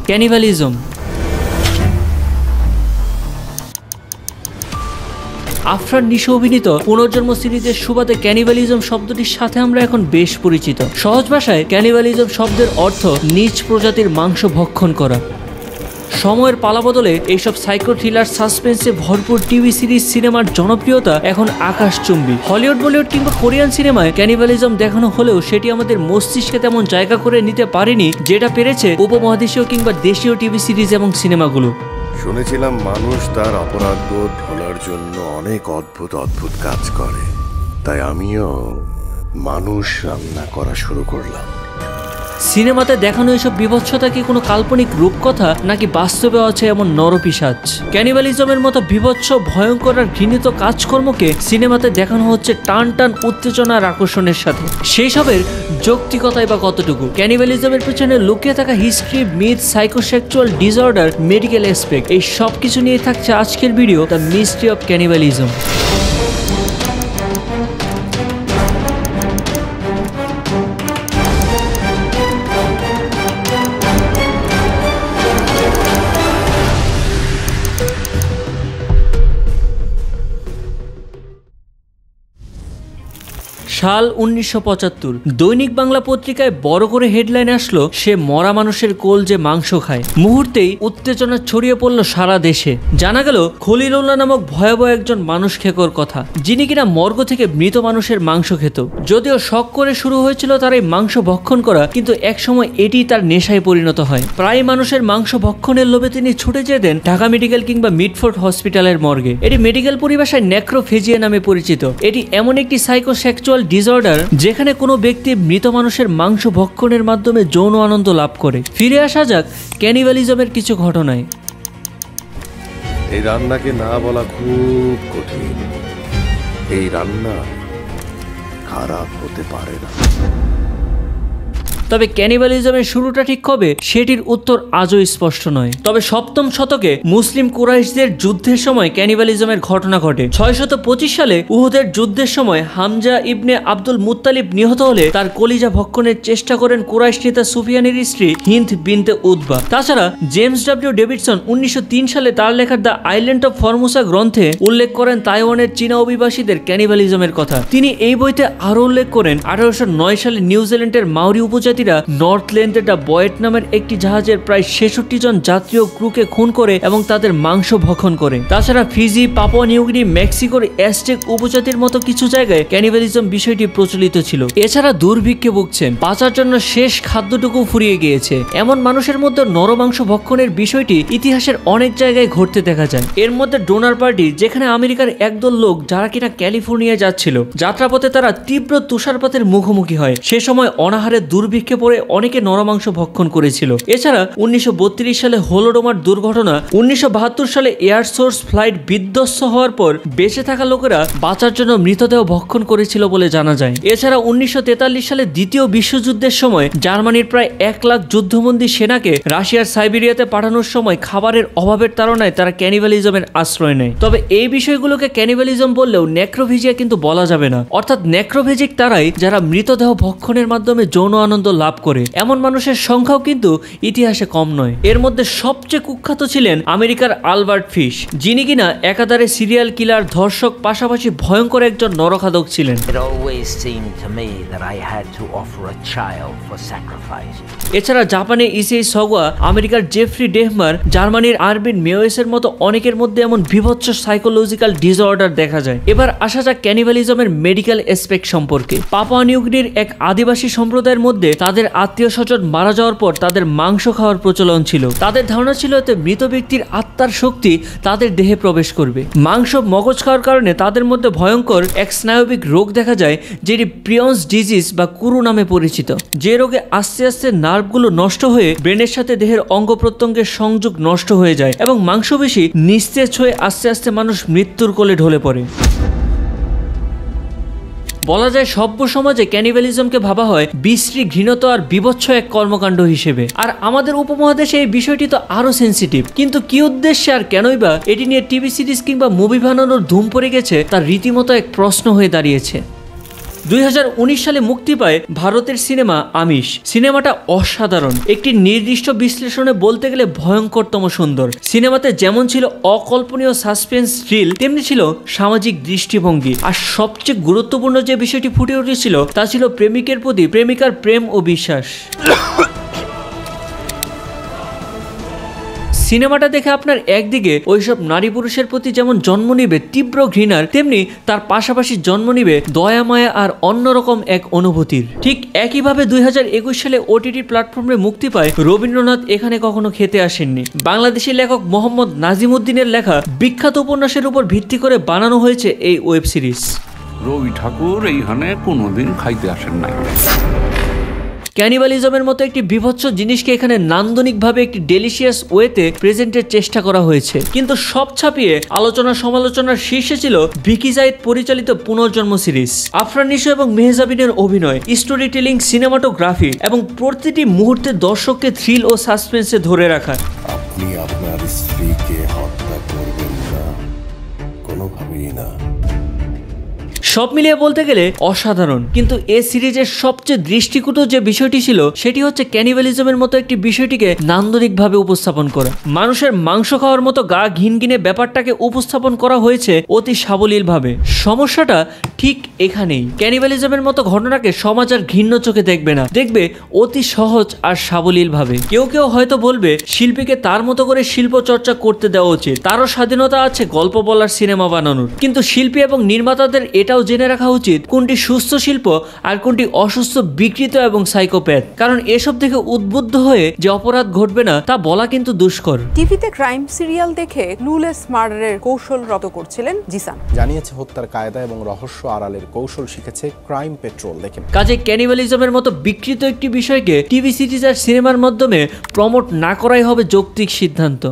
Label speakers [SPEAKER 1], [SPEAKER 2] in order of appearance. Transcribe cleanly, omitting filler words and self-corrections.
[SPEAKER 1] Cannibalism. Afran Nisho অভিনীত পুনর্জন্ম সিরিজের সুবাদে ক্যানিবালিজম শব্দটির সাথে আমরা এখন বেশ পরিচিত। সহজ ভাষায় ক্যানিবালিজম শব্দের অর্থ নিজ প্রজাতির মাংস ভক্ষণ করা। সময়ের পালাবদলে এইসব সাইকো থ্রিলার সাসপেন্সে ভরপুর টিভি সিরিজ সিনেমার জনপ্রিয়তা এখন আকাশচুম্বী। হলিউড বলিউড কিংবা কোরিয়ান সিনেমায় ক্যানিবালিজম দেখানো হলেও সেটি আমাদের মস্তিষ্কে তেমন জায়গা করে নিতে পারেনি যেটা পেরেছে উপমহাদেশীয় কিংবা দেশীয় টিভি সিরিজ এবং সিনেমাগুলো।
[SPEAKER 2] শুনেছিলাম মানুষ তার অপরাধবোধ ভোলার জন্য অনেক অদ্ভুত অদ্ভুত কাজ করে, তাই আমিও মানুষ রান্না করা শুরু করলাম।
[SPEAKER 1] সিনেমাতে দেখানো এসব বিভৎসতা কি কোনো কাল্পনিক রূপকথা নাকি বাস্তবে আছে এমন নরপিশাচ? ক্যানিবালিজমের মতো বিভৎস ভয়ঙ্কর আর ঘৃণিত কাজকর্মকে সিনেমাতে দেখানো হচ্ছে টান টান উত্তেজনা আর আকর্ষণের সাথে। সেই সবের যৌক্তিকতাই বা কতটুকু? ক্যানিবালিজমের পেছনে লুকিয়ে থাকা history, myth, psychosexual disorder, medical aspect, এই সব কিছু নিয়ে থাকছে আজকের video the mystery of cannibalism. সাল 1975। দৈনিক বাংলা পত্রিকায় বড় করে হেডলাইন আসলো, সে মরা মানুষের কোল যে মাংস খায়। মুহূর্তেই উত্তেজনা ছড়িয়ে পড়ল সারা দেশে। জানা গেল খলিলুল্লাহ নামক ভয়াবহ একজন মানুষ খেকোর কথা, যিনি কিনা মর্গ থেকে মৃত মানুষের মাংস খেত। যদিও শখ করে শুরু হয়েছিল তার এই মাংস ভক্ষণ করা, কিন্তু একসময় এটি তার নেশায় পরিণত হয়। প্রায় মানুষের মাংস ভক্ষণের লোভে তিনি ছুটে যেতেন ঢাকা মেডিকেল কিংবা মিডফোর্ড হসপিটালের মর্গে। এটি মেডিকেল পরিভাষায় নেক্রোফেজিয়া নামে পরিচিত। এটি এমন একটি সাইকোসেক্সুয়াল ডিসঅর্ডার যেখানে কোনো ব্যক্তি মৃত মানুষের মাংস ভক্ষণের মাধ্যমে যৌন আনন্দ লাভ করে। ফিরে আসা যাক ক্যানিবালিজমের কিছু ঘটনায়।
[SPEAKER 2] এই রান্নাকে না বলা খুব কঠিন। এই রান্না খারাপ হতে পারে না।
[SPEAKER 1] তবে ক্যানিবালিজমের শুরুটা ঠিক কবে সেটির উত্তর আজও স্পষ্ট নয়। তবে 7ম শতকে মুসলিম কুরাইশদের যুদ্ধের সময় ক্যানিবালিজমের ঘটনা ঘটে। 625 সালে উহুদের যুদ্ধের সময় হামজা ইবনে আব্দুল মুত্তালিব নিহত হলে তার কলিজা ভক্ষণের চেষ্টা করেন কুরাইশ নেতা সুফিয়ানের স্ত্রী হিন্দ বিনতে উতবা। তাছাড়া জেমস ডব্লিউ ডেভিডসন 1903 সালে তার লেখা দ্য আইল্যান্ড অফ ফরমোসা গ্রন্থে উল্লেখ করেন তাইওয়ানের চীনা অভিবাসীদের ক্যানিবালিজমের কথা। তিনি এই বইতে আরো উল্লেখ করেন 1809 সালে নিউজিল্যান্ডের মাউরি উপজাতি নর্থল্যান্ডে দ্য বয়েট নামের একটি জাহাজের প্রায় 66 জন যাত্রী ও ক্রুকে খুন করে এবং তাদের মাংস ভক্ষণ করে। তাছাড়া ফিজি, পাপুয়া নিউগিনি, মেক্সিকোর অ্যাজটেক উপজাতির মতো কিছু জায়গায় ক্যানিবালিজম বিষয়টি প্রচলিত ছিল। এছাড়া দুর্ভিক্ষে ভুগছেন, বাঁচার জন্য শেষ খাদ্যটুকু ফুরিয়ে গিয়েছে এমন মানুষের মধ্যে নরমাংস ভক্ষণের বিষয়টি ইতিহাসের অনেক জায়গায় ঘটতে দেখা যায়। এর মধ্যে ডোনার পার্টি, যেখানে আমেরিকার একদল লোক যারা কিনা ক্যালিফোর্নিয়া যাচ্ছিল, যাত্রাপথে তারা তীব্র তুষারপাতের মুখোমুখি হয়। সে সময় অনাহারে দুর্ভিক্ষে পরে অনেকে নরমাংস ভক্ষণ করেছিল। এছাড়া 1932 সালে হোলোডোমার দুর্ঘটনা, 1972 সালে এয়ার সোর্স ফ্লাইট বিধ্বস্ত হওয়ার পর বেঁচে থাকা লোকেরা বাঁচার জন্য মৃতদেহ ভক্ষণ করেছিল বলে জানা যায়। এছাড়া 1943 সালে দ্বিতীয় বিশ্বযুদ্ধের সময় জার্মানির প্রায় 1 লাখ যুদ্ধবন্দী সেনাকে রাশিয়ার সাইবেরিয়াতে পাঠানোর সময় খাবারের অভাবের তাড়নায় তারা ক্যানিবালিজমের আশ্রয় নেয়। তবে এই বিষয়গুলোকে ক্যানিবালিজম বললেও নেক্রোভিজিয়া কিন্তু বলা যাবে না। অর্থাৎ নেক্রোভেজিক তারাই যারা মৃতদেহ ভক্ষণের মাধ্যমে যৌন আনন্দ লাভ করে। এমন মানুষের সংখ্যাও কিন্তু ইতিহাসে কম নয়। এর মধ্যে সবচেয়ে কুখ্যাত ছিলেন আমেরিকার আলবার্ট ফিশ, যিনি কিনা একাধারে সিরিয়াল কিলার, ধর্ষক, পাশাপাশি ভয়ঙ্কর একজন নরখাদক ছিলেন। এছাড়া জাপানে ইসেই সগোয়া, আমেরিকার জেফ্রি ডেহমার, জার্মানির আরবিন মেওয়েসের মতো অনেকের মধ্যে এমন বিভৎস সাইকোলজিক্যাল ডিসঅর্ডার দেখা যায়। এবার আসা যাক ক্যানিবালিজমের মেডিকেল অ্যাসপেক্ট সম্পর্কে। পাপুয়া নিউগিনির এক আদিবাসী সম্প্রদায়ের মধ্যে তাদের আত্মীয় স্বজন মারা যাওয়ার পর তাদের মাংস খাওয়ার প্রচলন ছিল। তাদের ধারণা ছিল এতে মৃত ব্যক্তির আত্মার শক্তি তাদের দেহে প্রবেশ করবে। মাংস মগজ খাওয়ার কারণে তাদের মধ্যে ভয়ঙ্কর এক স্নায়বিক রোগ দেখা যায়, যেটি প্রিয়ন্স ডিজিজ বা কুরু নামে পরিচিত। যে রোগে আস্তে আস্তে নার্ভগুলো নষ্ট হয়ে ব্রেনের সাথে দেহের অঙ্গ প্রত্যঙ্গের সংযোগ নষ্ট হয়ে যায় এবং মাংসপেশি নিস্তেজ হয়ে আস্তে আস্তে মানুষ মৃত্যুর কোলে ঢলে পড়ে। বলা যায় সভ্য সমাজে ক্যানিবালিজমকে ভাবা হয় বিশ্রী, ঘৃণত আর বিভৎস এক কর্মকাণ্ড হিসেবে। আর আমাদের উপমহাদেশে এই বিষয়টি তো আরো সেন্সিটিভ। কিন্তু কি উদ্দেশ্যে আর কেনই বা এটি নিয়ে টিভি সিরিজ কিংবা মুভি বানানোর ধুম পড়ে গেছে, তার রীতিমতো এক প্রশ্ন হয়ে দাঁড়িয়েছে। 2019 সালে মুক্তি পায় ভারতের সিনেমা আমিষ। সিনেমাটা অসাধারণ, একটি নির্দিষ্ট বিশ্লেষণে বলতে গেলে ভয়ঙ্করতম সুন্দর। সিনেমাতে যেমন ছিল অকল্পনীয় সাসপেন্স থ্রিল, তেমনি ছিল সামাজিক দৃষ্টিভঙ্গি, আর সবচেয়ে গুরুত্বপূর্ণ যে বিষয়টি ফুটে উঠেছিল তা ছিল প্রেমিকের প্রতি প্রেমিকার প্রেম ও বিশ্বাস। সিনেমাটা দেখে আপনার একদিকে ওইসব নারী পুরুষের প্রতি যেমন জন্ম নিবে তীব্র ঘৃণার, তেমনি তার পাশাপাশি জন্ম নিবে দয়া মায়া আর অন্যরকম এক অনুভূতির। ঠিক একইভাবে 2021 সালে ওটিটি প্ল্যাটফর্মে মুক্তি পায় রবীন্দ্রনাথ এখানে কখনো খেতে আসেননি। বাংলাদেশি লেখক মোহাম্মদ নাজিমুদ্দিনের লেখা বিখ্যাত উপন্যাসের উপর ভিত্তি করে বানানো হয়েছে এই ওয়েব সিরিজ।
[SPEAKER 3] রবি ঠাকুর এইখানে কোনোদিন খাইতে আসেন নাই।
[SPEAKER 1] ক্যানিবালিজমের মতো একটি বিভৎস জিনিসকে এখানে নান্দনিকভাবে একটি ডেলিশিয়াস ওয়েতে প্রেজেন্টের চেষ্টা করা হয়েছে, কিন্তু সব ছাপিয়ে আলোচনা সমালোচনার শীর্ষে ছিল ভিকি জায়েদ পরিচালিত পুনর্জন্ম সিরিজ। আফরান নিশো এবং মেহজাবিনের অভিনয়, স্টোরি টেলিং, সিনেমাটোগ্রাফি এবং প্রতিটি মুহূর্তে দর্শককে থ্রিল ও সাসপেন্সে ধরে রাখা।
[SPEAKER 2] আপনি আপনার স্ত্রীকে হত্যা করবেন না, কোনোভাবেই না।
[SPEAKER 1] সব মিলিয়ে বলতে গেলে অসাধারণ, কিন্তু এই সিরিজের সবচেয়ে দৃষ্টিকটু যে বিষয়টি ছিল সেটি হচ্ছে ক্যানিবালিজমের মতো একটি বিষয়টিকে নান্দনিকভাবে উপস্থাপন করা। মানুষের মাংস খাওয়ার মতো গা ঘিনঘিনে ব্যাপারটাকে উপস্থাপন করা হয়েছে অতি সাবলীলভাবে। সমস্যাটা ঠিক এখানেই। ক্যানিবালিজমের মতো ঘটনাকে সমাজ আর ঘৃণ্য চোখে দেখবে না, দেখবে অতি সহজ আর সাবলীলভাবে। কেউ কেউ হয়তো বলবে শিল্পীকে তার মতো করে শিল্প চর্চা করতে দেওয়া উচিত, তারও স্বাধীনতা আছে গল্প বলার, সিনেমা বানানোর। কিন্তু শিল্পী এবং নির্মাতাদের এটাও জেনে রাখা উচিত কোনটি সুস্থ শিল্প আর কোনটি অসুস্থ, বিকৃত এবং সাইকোপ্যাথ। কারণ এসব থেকে উদ্বুদ্ধ হয়ে যে অপরাধ ঘটবে না তা বলা কিন্তু দুষ্কর।
[SPEAKER 4] টিভিতে ক্রাইম সিরিয়াল দেখে ক্লুলেস মার্ডারের কৌশল রত করছিলেন জিসান।
[SPEAKER 5] জানিয়েছে হত্যার কায়দা এবং রহস্য আড়ালের কৌশল শিখেছে ক্রাইম পেট্রোল দেখে।
[SPEAKER 1] কাজে ক্যানিবালিজমের মতো বিকৃত একটি বিষয়কে টিভি সিরিজ আর সিনেমার মাধ্যমে প্রমোট না করাই হবে যৌক্তিক সিদ্ধান্ত।